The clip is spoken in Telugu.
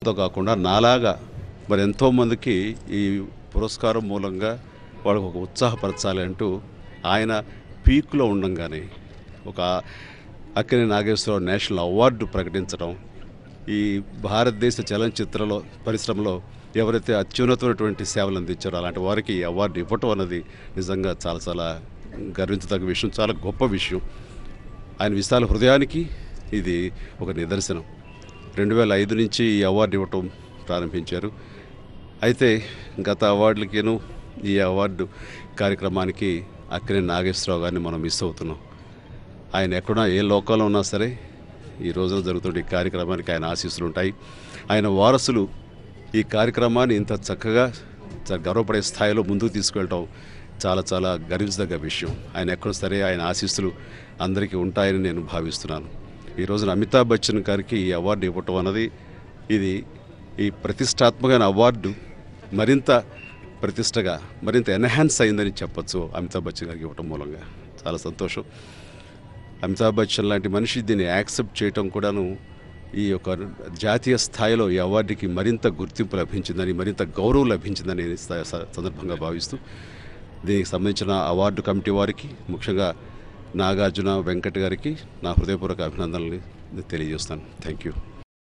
కుటుంబంతో కాకుండా నాలాగా మరి ఎంతోమందికి ఈ పురస్కారం మూలంగా వాళ్ళకు ఒక ఉత్సాహపరచాలి అంటూ ఆయన పీక్లో ఉండంగానే ఒక అక్కినేని నాగేశ్వరరావు నేషనల్ అవార్డు ప్రకటించడం, ఈ భారతదేశ చలనచిత్రలో పరిశ్రమలో ఎవరైతే అత్యున్నతమైనటువంటి సేవలు అందించారో అలాంటి వారికి ఈ అవార్డు ఇవ్వటం అన్నది నిజంగా చాలా చాలా గర్వించదగ్గ విషయం, చాలా గొప్ప విషయం. ఆయన విశాల హృదయానికి ఇది ఒక నిదర్శనం. 2005 నుంచి ఈ అవార్డు ఇవ్వటం ప్రారంభించారు. అయితే గత అవార్డులకేను ఈ అవార్డు కార్యక్రమానికి అక్కినేని నాగేశ్వరరావు గారిని మనం మిస్ అవుతున్నాం. ఆయన ఎక్కడున్నా ఏ లోకంలో ఉన్నా సరే ఈ రోజున జరుగుతున్న ఈ కార్యక్రమానికి ఆయన ఆశీస్సులు ఉంటాయి. ఆయన వారసులు ఈ కార్యక్రమాన్ని ఇంత చక్కగా గర్వపడే స్థాయిలో ముందుకు తీసుకెళ్ళటం చాలా చాలా గర్వించదగ్గ విషయం. ఆయన ఎక్కడ సరే ఆయన ఆశీస్సులు అందరికీ ఉంటాయని నేను భావిస్తున్నాను. ఈ రోజున అమితాబ్ బచ్చన్ గారికి ఈ అవార్డు ఇవ్వటం అన్నది ఇది ఈ ప్రతిష్టాత్మకమైన అవార్డు మరింత ప్రతిష్టగా మరింత ఎన్హాన్స్ అయిందని చెప్పచ్చు. అమితాబ్ బచ్చన్ గారికి ఇవ్వటం మూలంగా చాలా సంతోషం. అమితాబ్ బచ్చన్ లాంటి మనిషి దీన్ని యాక్సెప్ట్ చేయటం కూడాను ఈ యొక్క జాతీయ స్థాయిలో ఈ అవార్డుకి మరింత గుర్తింపు లభించిందని, మరింత గౌరవం లభించిందని సందర్భంగా భావిస్తూ దీనికి సంబంధించిన అవార్డు కమిటీ వారికి, ముఖ్యంగా నాగార్జున వెంకట్ గారికి నా హృదయపూర్వక అభినందనలు తెలియజేస్తాను. Thank you.